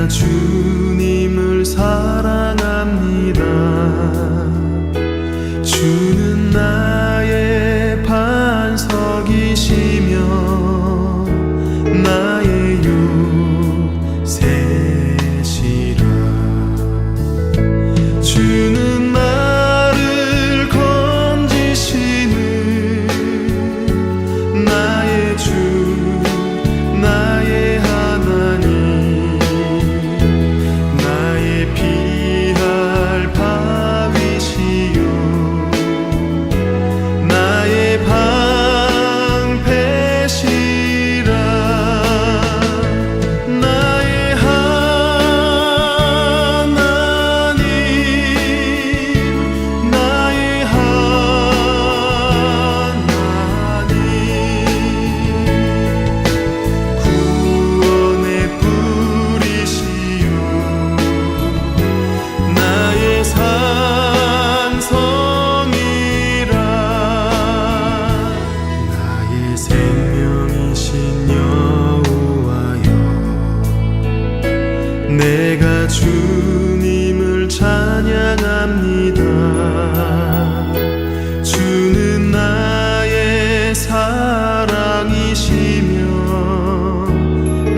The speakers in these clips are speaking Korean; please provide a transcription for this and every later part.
주님을 사랑합니다. 주는 나의 반석이시며 나의 요새시라. 주는 나를 건지시는 나의 주, 나의 하나님, 내가 주님을 찬양합니다. 주는 나의 사랑이시며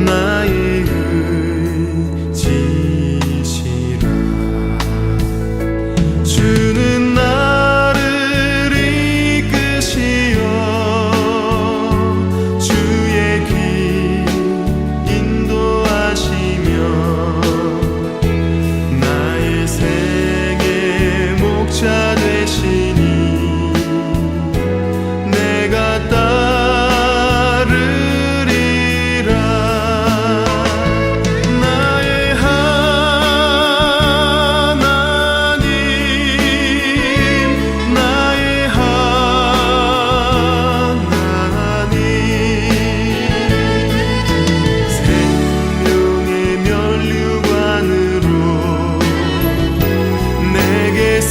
나의 의지시라. 주는 나를 이끄시어 주의 길 인도하시며 목자 되시니 내가 따르리라. 나의 하나님, 나의 하나님, 생명의 면류관으로 내게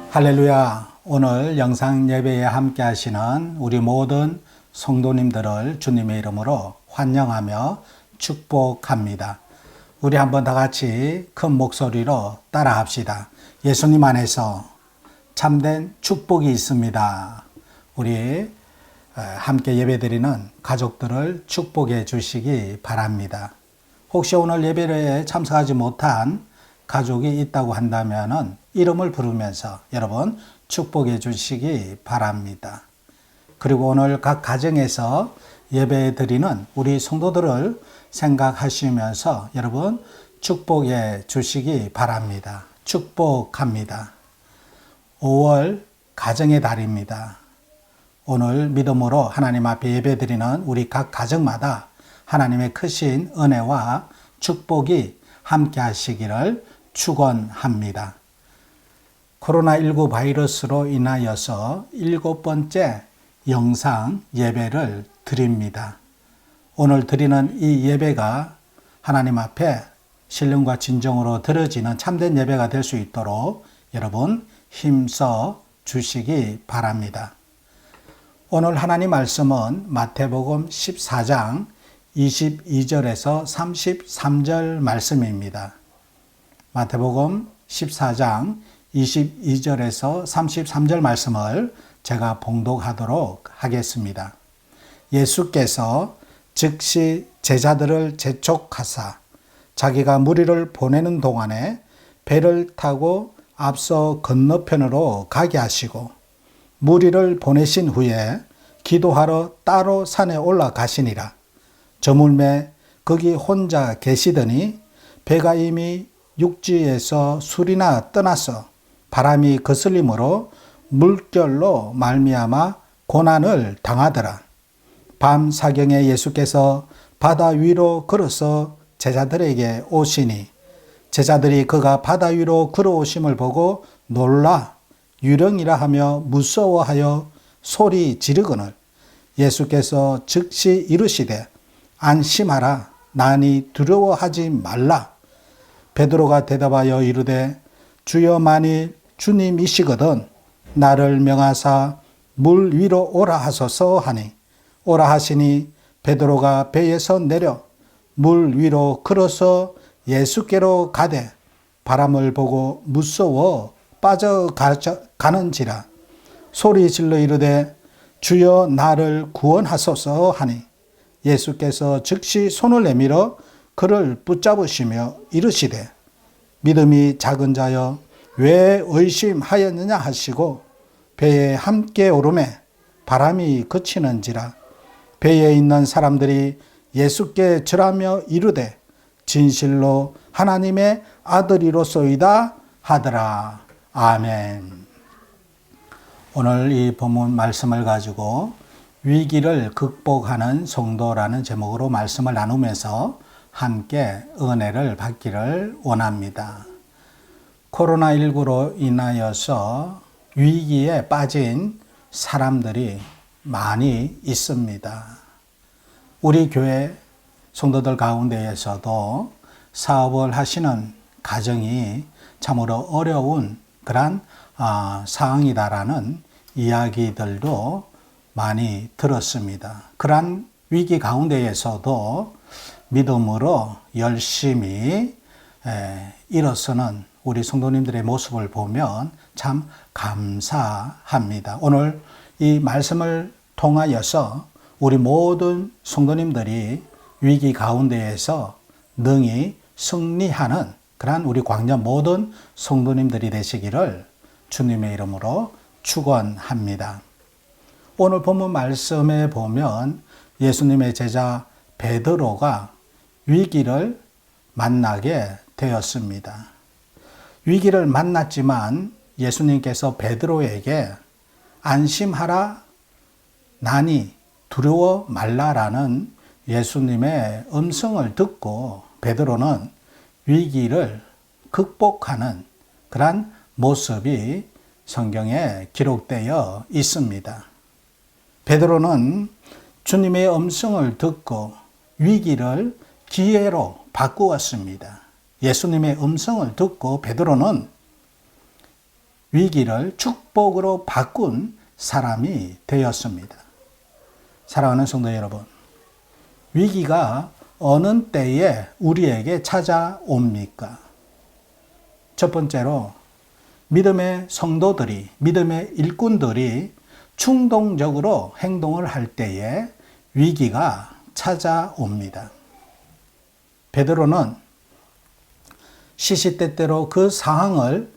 할렐루야. 오늘 영상 예배에 함께 하시는 우리 모든 성도님들을 주님의 이름으로 환영하며 축복합니다. 우리 한번 다 같이 큰 목소리로 따라 합시다. 예수님 안에서 참된 축복이 있습니다. 우리 함께 예배드리는 가족들을 축복해 주시기 바랍니다. 혹시 오늘 예배에 참석하지 못한 가족이 있다고 한다면 이름을 부르면서 여러분 축복해 주시기 바랍니다. 그리고 오늘 각 가정에서 예배 드리는 우리 성도들을 생각하시면서 여러분 축복해 주시기 바랍니다. 축복합니다. 5월 가정의 달입니다. 오늘 믿음으로 하나님 앞에 예배 드리는 우리 각 가정마다 하나님의 크신 은혜와 축복이 함께 하시기를 축원합니다. 코로나19 바이러스로 인하여서 7번째 영상 예배를 드립니다. 오늘 드리는 이 예배가 하나님 앞에 신령과 진정으로 드려지는 참된 예배가 될 수 있도록 여러분 힘써 주시기 바랍니다. 오늘 하나님 말씀은 마태복음 14장 22절에서 33절 말씀입니다. 마태복음 14장 22절에서 33절 말씀을 제가 봉독하도록 하겠습니다. 예수께서 즉시 제자들을 재촉하사 자기가 무리를 보내는 동안에 배를 타고 앞서 건너편으로 가게 하시고 무리를 보내신 후에 기도하러 따로 산에 올라가시니라. 저물매 거기 혼자 계시더니 배가 이미 육지에서 술이나 떠나서 바람이 거슬림으로 물결로 말미암아 고난을 당하더라. 밤 사경에 예수께서 바다 위로 걸어서 제자들에게 오시니 제자들이 그가 바다 위로 걸어오심을 보고 놀라 유령이라 하며 무서워하여 소리 지르거늘 예수께서 즉시 이르시되 안심하라 나니 두려워하지 말라. 베드로가 대답하여 이르되 주여 만일 주님이시거든 나를 명하사 물 위로 오라 하소서 하니 오라 하시니 베드로가 배에서 내려 물 위로 걸어서 예수께로 가되 바람을 보고 무서워 빠져가는지라 소리 질러 이르되 주여 나를 구원하소서 하니 예수께서 즉시 손을 내밀어 그를 붙잡으시며 이르시되 믿음이 작은 자여 왜 의심하였느냐 하시고 배에 함께 오르매 바람이 그치는지라 배에 있는 사람들이 예수께 절하며 이르되 진실로 하나님의 아들이로소이다 하더라. 아멘. 오늘 이 본문 말씀을 가지고 위기를 극복하는 성도라는 제목으로 말씀을 나누면서 함께 은혜를 받기를 원합니다. 코로나19로 인하여서 위기에 빠진 사람들이 많이 있습니다. 우리 교회 성도들 가운데에서도 사업을 하시는 가정이 참으로 어려운 그런 상황이다라는 이야기들도 많이 들었습니다. 그러한 위기 가운데에서도 믿음으로 열심히 일어서는 우리 성도님들의 모습을 보면 참 감사합니다. 오늘 이 말씀을 통하여서 우리 모든 성도님들이 위기 가운데에서 능히 승리하는 그러한 우리 광야 모든 성도님들이 되시기를 주님의 이름으로 축원합니다. 오늘 본문 말씀에 보면 예수님의 제자 베드로가 위기를 만나게 되었습니다. 위기를 만났지만 예수님께서 베드로에게 안심하라 나니 두려워 말라라는 예수님의 음성을 듣고 베드로는 위기를 극복하는 그러한 모습이 성경에 기록되어 있습니다. 베드로는 주님의 음성을 듣고 위기를 기회로 바꾸었습니다. 예수님의 음성을 듣고 베드로는 위기를 축복으로 바꾼 사람이 되었습니다. 사랑하는 성도 여러분, 위기가 어느 때에 우리에게 찾아옵니까? 첫 번째로 믿음의 성도들이, 믿음의 일꾼들이 충동적으로 행동을 할 때에 위기가 찾아옵니다. 베드로는 시시때때로 그 상황을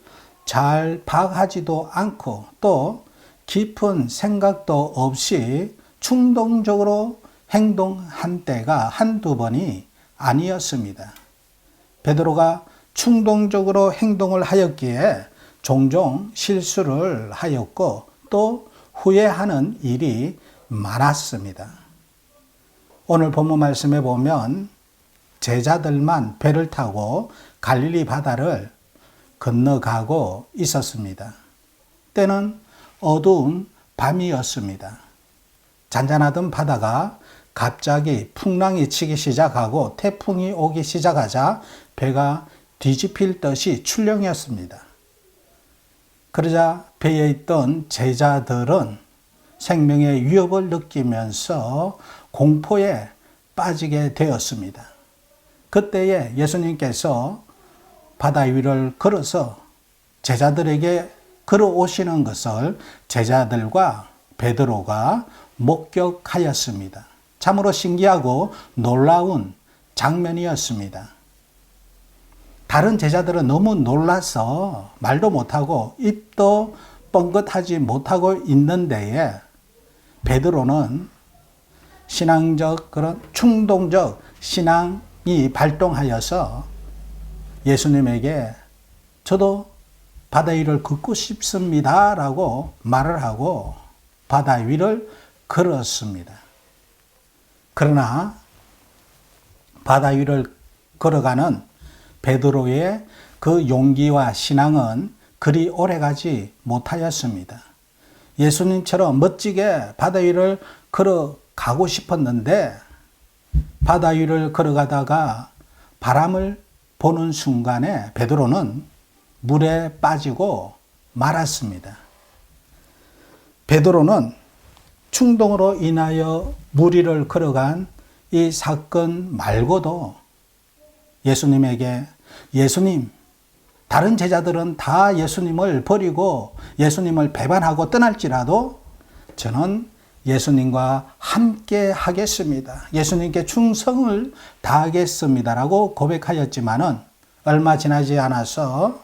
잘 파악하지도 않고 또 깊은 생각도 없이 충동적으로 행동한 때가 한두 번이 아니었습니다. 베드로가 충동적으로 행동을 하였기에 종종 실수를 하였고 또 후회하는 일이 많았습니다. 오늘 본문 말씀에 보면 제자들만 배를 타고 갈릴리 바다를 건너가고 있었습니다. 때는 어두운 밤이었습니다. 잔잔하던 바다가 갑자기 풍랑이 치기 시작하고 태풍이 오기 시작하자 배가 뒤집힐 듯이 출렁였습니다. 그러자 배에 있던 제자들은 생명의 위협을 느끼면서 공포에 빠지게 되었습니다. 그때에 예수님께서 바다 위를 걸어서 제자들에게 걸어오시는 것을 제자들과 베드로가 목격하였습니다. 참으로 신기하고 놀라운 장면이었습니다. 다른 제자들은 너무 놀라서 말도 못하고 입도 뻥긋하지 못하고 있는 데에 베드로는 신앙적 그런 충동적 신앙이 발동하여서 예수님에게 저도 바다 위를 걷고 싶습니다 라고 말을 하고 바다 위를 걸었습니다. 그러나 바다 위를 걸어가는 베드로의 그 용기와 신앙은 그리 오래가지 못하였습니다. 예수님처럼 멋지게 바다 위를 걸어가고 싶었는데 바다 위를 걸어가다가 바람을 보는 순간에 베드로는 물에 빠지고 말았습니다. 베드로는 충동으로 인하여 물 위를 걸어간 이 사건 말고도 예수님에게 예수님, 다른 제자들은 다 예수님을 버리고 예수님을 배반하고 떠날지라도 저는 예수님과 함께 하겠습니다. 예수님께 충성을 다하겠습니다라고 고백하였지만은 얼마 지나지 않아서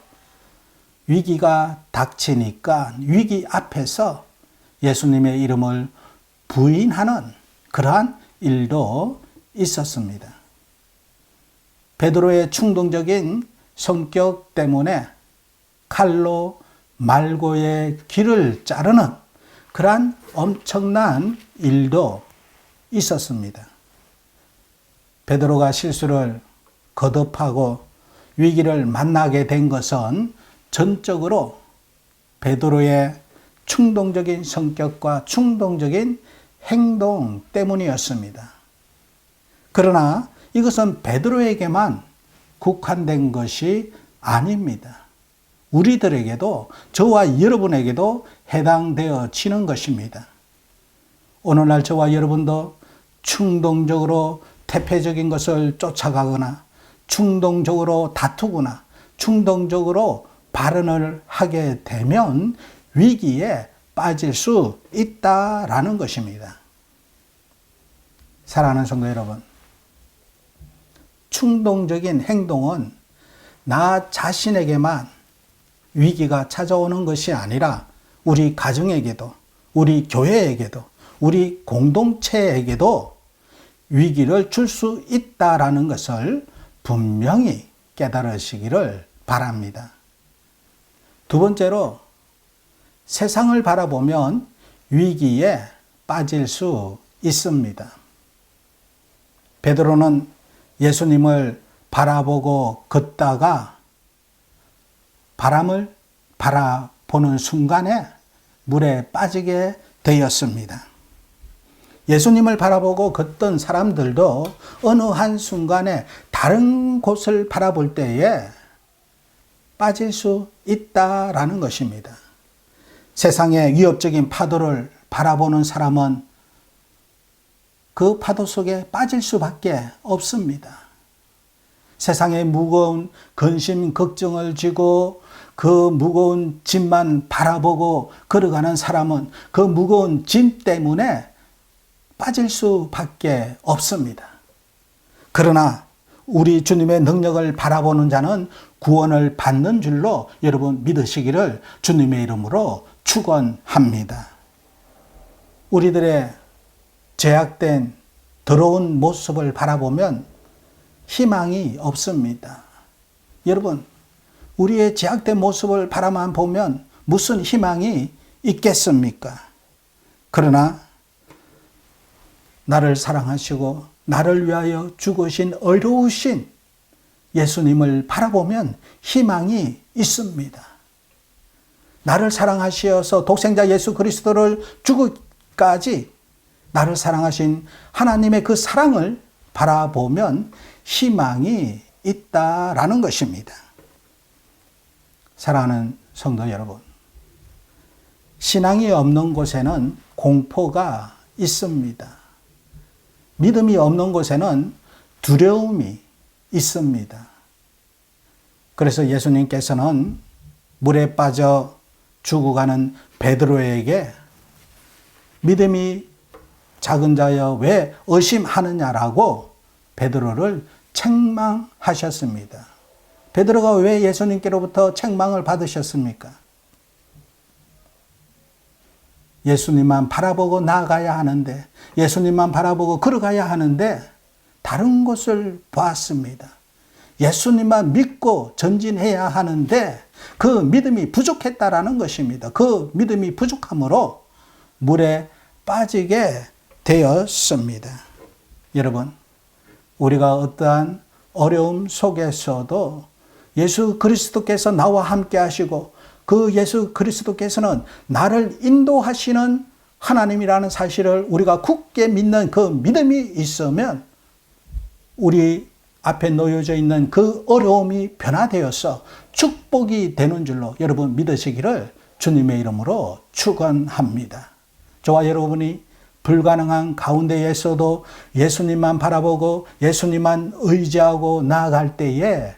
위기가 닥치니까 위기 앞에서 예수님의 이름을 부인하는 그러한 일도 있었습니다. 베드로의 충동적인 성격 때문에 칼로 말고의 귀를 자르는 그러한 엄청난 일도 있었습니다. 베드로가 실수를 거듭하고 위기를 만나게 된 것은 전적으로 베드로의 충동적인 성격과 충동적인 행동 때문이었습니다. 그러나 이것은 베드로에게만 국한된 것이 아닙니다. 우리들에게도, 저와 여러분에게도 해당되어지는 것입니다. 오늘날 저와 여러분도 충동적으로 태폐적인 것을 쫓아가거나 충동적으로 다투거나 충동적으로 발언을 하게 되면 위기에 빠질 수 있다라는 것입니다. 사랑하는 성도 여러분, 충동적인 행동은 나 자신에게만 위기가 찾아오는 것이 아니라 우리 가정에게도, 우리 교회에게도, 우리 공동체에게도 위기를 줄 수 있다라는 것을 분명히 깨달으시기를 바랍니다. 두 번째로, 세상을 바라보면 위기에 빠질 수 있습니다. 베드로는 예수님을 바라보고 걷다가 바람을 바라보는 순간에 물에 빠지게 되었습니다. 예수님을 바라보고 걷던 사람들도 어느 한순간에 다른 곳을 바라볼 때에 빠질 수 있다라는 것입니다. 세상의 위협적인 파도를 바라보는 사람은 그 파도 속에 빠질 수밖에 없습니다. 세상의 무거운 근심, 걱정을 지고 그 무거운 짐만 바라보고 걸어가는 사람은 그 무거운 짐 때문에 빠질 수밖에 없습니다. 그러나 우리 주님의 능력을 바라보는 자는 구원을 받는 줄로 여러분 믿으시기를 주님의 이름으로 축원합니다. 우리들의 죄악된 더러운 모습을 바라보면 희망이 없습니다. 여러분, 우리의 죄악된 모습을 바라만 보면 무슨 희망이 있겠습니까? 그러나 나를 사랑하시고 나를 위하여 죽으신 의로우신 예수님을 바라보면 희망이 있습니다. 나를 사랑하시어서 독생자 예수 그리스도를 주기까지 나를 사랑하신 하나님의 그 사랑을 바라보면 희망이 있다라는 것입니다. 사랑하는 성도 여러분, 신앙이 없는 곳에는 공포가 있습니다. 믿음이 없는 곳에는 두려움이 있습니다. 그래서 예수님께서는 물에 빠져 죽어가는 베드로에게 믿음이 작은 자여 왜 의심하느냐라고 베드로를 책망하셨습니다. 베드로가 왜 예수님께로부터 책망을 받으셨습니까? 예수님만 바라보고 나아가야 하는데, 예수님만 바라보고 걸어가야 하는데 다른 곳을 보았습니다. 예수님만 믿고 전진해야 하는데 그 믿음이 부족했다라는 것입니다. 그 믿음이 부족함으로 물에 빠지게 되었습니다. 여러분, 우리가 어떠한 어려움 속에서도 예수 그리스도께서 나와 함께 하시고 그 예수 그리스도께서는 나를 인도하시는 하나님이라는 사실을 우리가 굳게 믿는 그 믿음이 있으면 우리 앞에 놓여져 있는 그 어려움이 변화되어서 축복이 되는 줄로 여러분 믿으시기를 주님의 이름으로 축원합니다. 저와 여러분이 불가능한 가운데에서도 예수님만 바라보고 예수님만 의지하고 나아갈 때에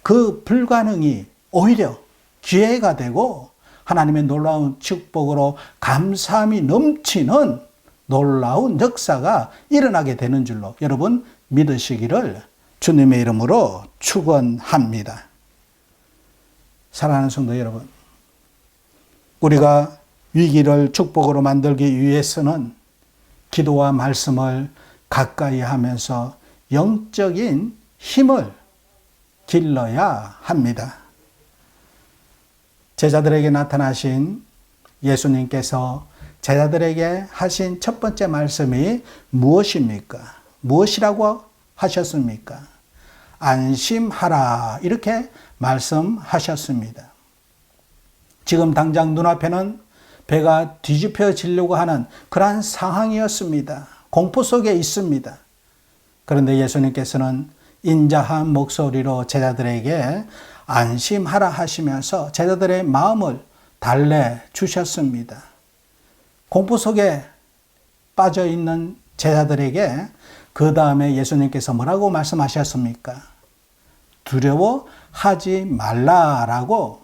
그 불가능이 오히려 기회가 되고 하나님의 놀라운 축복으로 감사함이 넘치는 놀라운 역사가 일어나게 되는 줄로 여러분 믿으시기를 주님의 이름으로 축원합니다. 사랑하는 성도 여러분, 우리가 위기를 축복으로 만들기 위해서는 기도와 말씀을 가까이 하면서 영적인 힘을 길러야 합니다. 제자들에게 나타나신 예수님께서 제자들에게 하신 첫 번째 말씀이 무엇입니까? 무엇이라고 하셨습니까? 안심하라 이렇게 말씀하셨습니다. 지금 당장 눈앞에는 배가 뒤집혀지려고 하는 그러한 상황이었습니다. 공포 속에 있습니다. 그런데 예수님께서는 인자한 목소리로 제자들에게 안심하라 하시면서 제자들의 마음을 달래주셨습니다. 공포 속에 빠져 있는 제자들에게 그 다음에 예수님께서 뭐라고 말씀하셨습니까? 두려워하지 말라라고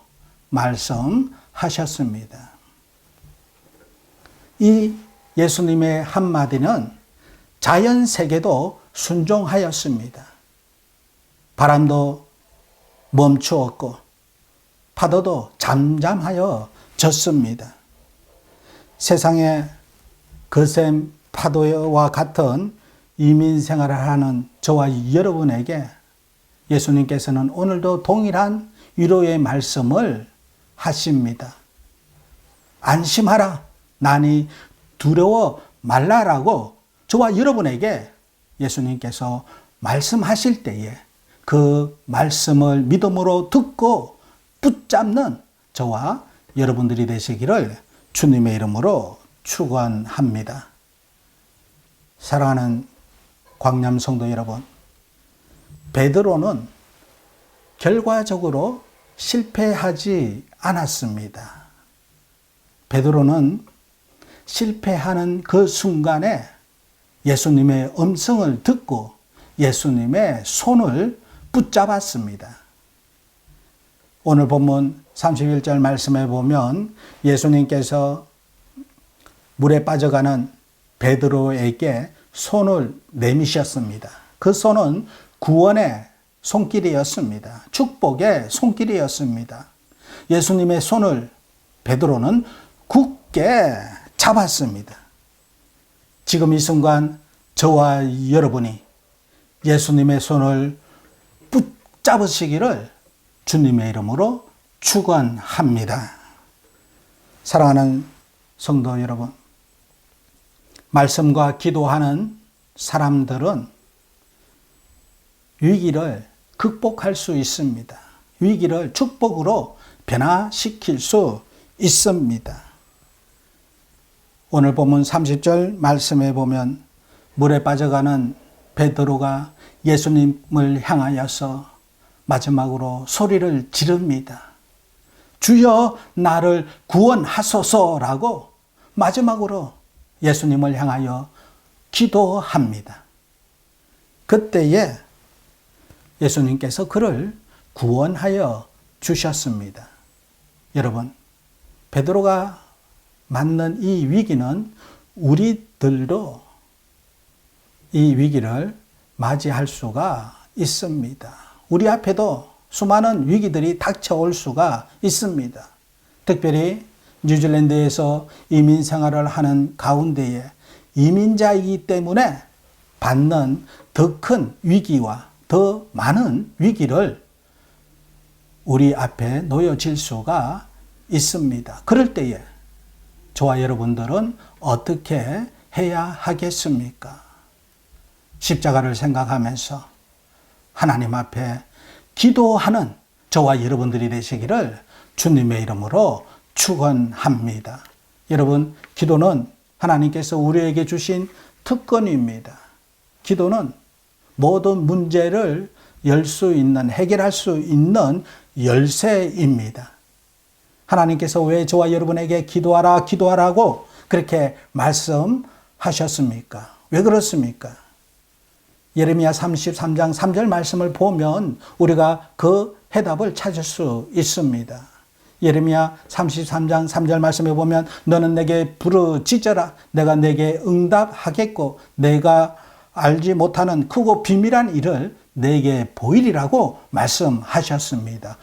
말씀하셨습니다. 이 예수님의 한마디는 자연 세계도 순종하였습니다. 바람도 멈추었고 파도도 잠잠하여 졌습니다. 세상에 거센 파도와 같은 이민 생활을 하는 저와 여러분에게 예수님께서는 오늘도 동일한 위로의 말씀을 하십니다. 안심하라, 나니 두려워 말라라고 저와 여러분에게 예수님께서 말씀하실 때에 그 말씀을 믿음으로 듣고 붙잡는 저와 여러분들이 되시기를 주님의 이름으로 축원합니다. 사랑하는 광ям 성도 여러분, 베드로는 결과적으로 실패하지 않았습니다. 베드로는 실패하는 그 순간에 예수님의 음성을 듣고 예수님의 손을 붙잡았습니다. 오늘 본문 31절 말씀에 보면 예수님께서 물에 빠져가는 베드로에게 손을 내미셨습니다. 그 손은 구원의 손길이었습니다. 축복의 손길이었습니다. 예수님의 손을 베드로는 굳게 잡았습니다. 지금 이 순간 저와 여러분이 예수님의 손을 붙잡으시기를 주님의 이름으로 축원합니다. 사랑하는 성도 여러분, 말씀과 기도하는 사람들은 위기를 극복할 수 있습니다. 위기를 축복으로 변화시킬 수 있습니다. 오늘 본문 30절 말씀에 보면 물에 빠져가는 베드로가 예수님을 향하여서 마지막으로 소리를 지릅니다. 주여 나를 구원하소서라고 마지막으로 예수님을 향하여 기도합니다. 그때에 예수님께서 그를 구원하여 주셨습니다. 여러분, 베드로가 맞는 이 위기는 우리들도 이 위기를 맞이할 수가 있습니다. 우리 앞에도 수많은 위기들이 닥쳐올 수가 있습니다. 특별히 뉴질랜드에서 이민 생활을 하는 가운데에 이민자이기 때문에 받는 더 큰 위기와 더 많은 위기를 우리 앞에 놓여질 수가 있습니다. 그럴 때에 저와 여러분들은 어떻게 해야 하겠습니까? 십자가를 생각하면서 하나님 앞에 기도하는 저와 여러분들이 되시기를 주님의 이름으로 축원합니다. 여러분, 기도는 하나님께서 우리에게 주신 특권입니다. 기도는 모든 문제를 열 수 있는, 해결할 수 있는 열쇠입니다. 하나님께서 왜 저와 여러분에게 기도하라, 기도하라고 그렇게 말씀하셨습니까? 왜 그렇습니까? 예레미야 33장 3절 말씀을 보면 우리가 그 해답을 찾을 수 있습니다. 예레미야 33장 3절 말씀에 보면 너는 내게 부르짖어라 내가 내게 응답하겠고 내가 알지 못하는 크고 비밀한 일을 내게 보이리라고 말씀하셨습니다.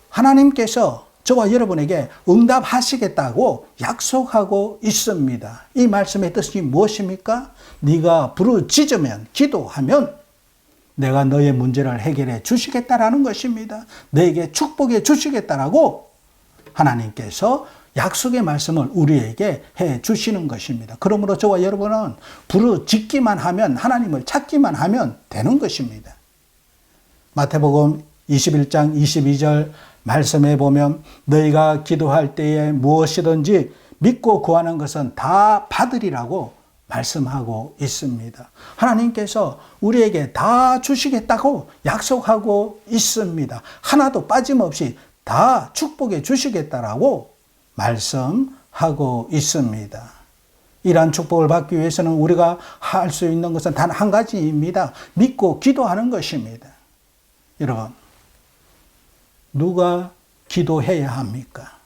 하나님께서 저와 여러분에게 응답하시겠다고 약속하고 있습니다. 이 말씀의 뜻이 무엇입니까? 네가 부르짖으면, 기도하면 내가 너의 문제를 해결해 주시겠다라는 것입니다. 너에게 축복해 주시겠다라고 하나님께서 약속의 말씀을 우리에게 해 주시는 것입니다. 그러므로 저와 여러분은 부르짖기만 하면, 하나님을 찾기만 하면 되는 것입니다. 마태복음 21장 22절 말씀에 보면 너희가 기도할 때에 무엇이든지 믿고 구하는 것은 다 받으리라고 말씀하고 있습니다. 하나님께서 우리에게 다 주시겠다고 약속하고 있습니다. 하나도 빠짐없이 다 축복해 주시겠다라고 말씀하고 있습니다. 이러한 축복을 받기 위해서는 우리가 할 수 있는 것은 단 한 가지입니다. 믿고 기도하는 것입니다. 여러분, 누가 기도해야 합니까?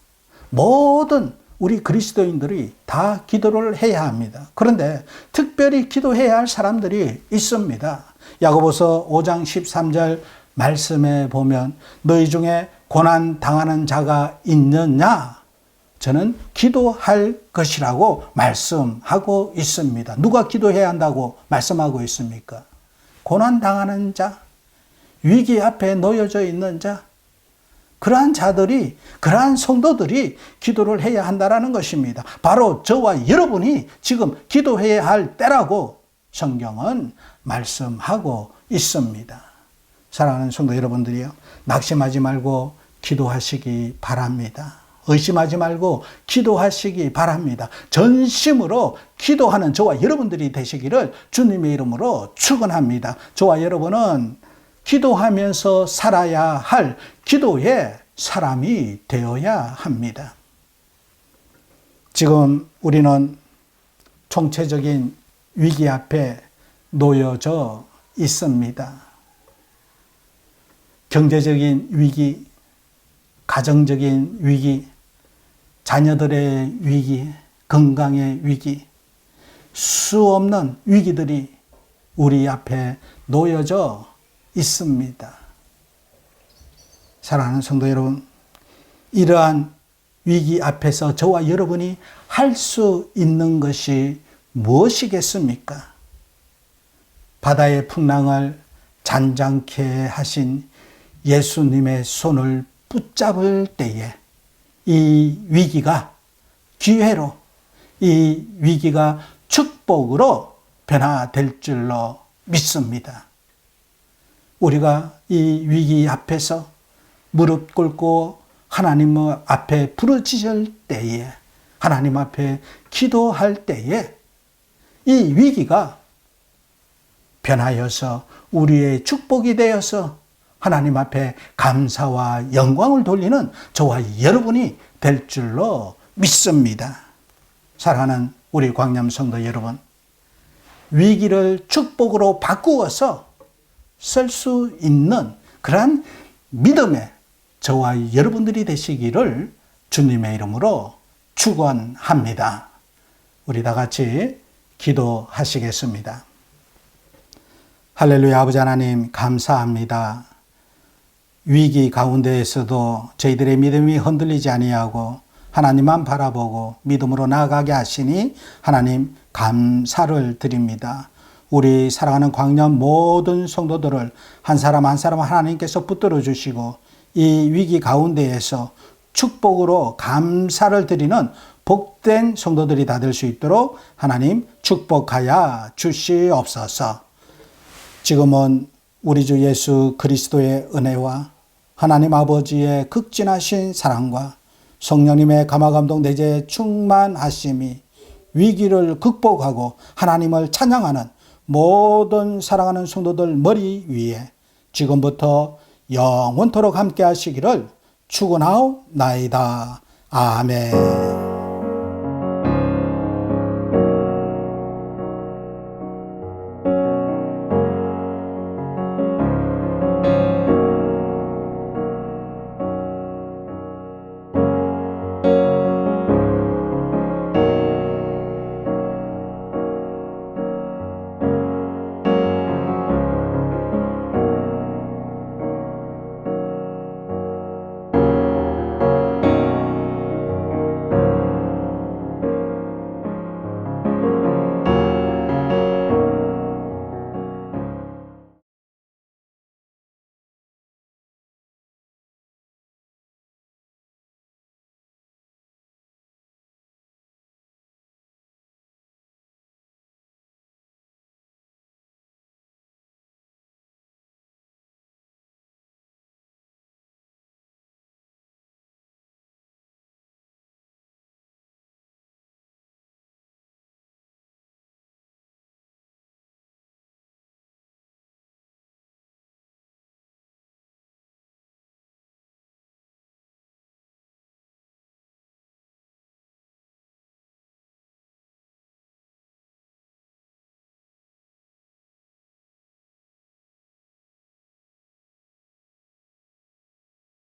모든 우리 그리스도인들이 다 기도를 해야 합니다. 그런데 특별히 기도해야 할 사람들이 있습니다. 야고보서 5장 13절 말씀에 보면 너희 중에 고난 당하는 자가 있느냐? 저는 기도할 것이라고 말씀하고 있습니다. 누가 기도해야 한다고 말씀하고 있습니까? 고난 당하는 자, 위기 앞에 놓여져 있는 자, 그러한 자들이, 그러한 성도들이 기도를 해야 한다는 것입니다. 바로 저와 여러분이 지금 기도해야 할 때라고 성경은 말씀하고 있습니다. 사랑하는 성도 여러분들이요, 낙심하지 말고 기도하시기 바랍니다. 의심하지 말고 기도하시기 바랍니다. 전심으로 기도하는 저와 여러분들이 되시기를 주님의 이름으로 축원합니다. 저와 여러분은 기도하면서 살아야 할 기도의 사람이 되어야 합니다. 지금 우리는 총체적인 위기 앞에 놓여져 있습니다. 경제적인 위기, 가정적인 위기, 자녀들의 위기, 건강의 위기, 수 없는 위기들이 우리 앞에 놓여져 있습니다. 사랑하는 성도 여러분, 이러한 위기 앞에서 저와 여러분이 할 수 있는 것이 무엇이겠습니까? 바다의 풍랑을 잔잔케 하신 예수님의 손을 붙잡을 때에 이 위기가 기회로, 이 위기가 축복으로 변화될 줄로 믿습니다. 우리가 이 위기 앞에서 무릎 꿇고 하나님 앞에 부르짖을 때에 하나님 앞에 기도할 때에 이 위기가 변하여서 우리의 축복이 되어서 하나님 앞에 감사와 영광을 돌리는 저와 여러분이 될 줄로 믿습니다. 사랑하는 우리 광ям 성도 여러분, 위기를 축복으로 바꾸어서 쓸 수 있는 그러한 믿음의 저와 여러분들이 되시기를 주님의 이름으로 축원합니다. 우리 다 같이 기도하시겠습니다. 할렐루야. 아버지 하나님 감사합니다. 위기 가운데에서도 저희들의 믿음이 흔들리지 아니하고 하나님만 바라보고 믿음으로 나아가게 하시니 하나님 감사를 드립니다. 우리 사랑하는 광년 모든 성도들을 한 사람 한 사람 하나님께서 붙들어 주시고 이 위기 가운데에서 축복으로 감사를 드리는 복된 성도들이 다 될 수 있도록 하나님 축복하여 주시옵소서. 지금은 우리 주 예수 그리스도의 은혜와 하나님 아버지의 극진하신 사랑과 성령님의 감화감동 내재에 충만하심이 위기를 극복하고 하나님을 찬양하는 모든 사랑하는 성도들 머리 위에 지금부터 영원토록 함께 하시기를 축원하옵나이다. 아멘.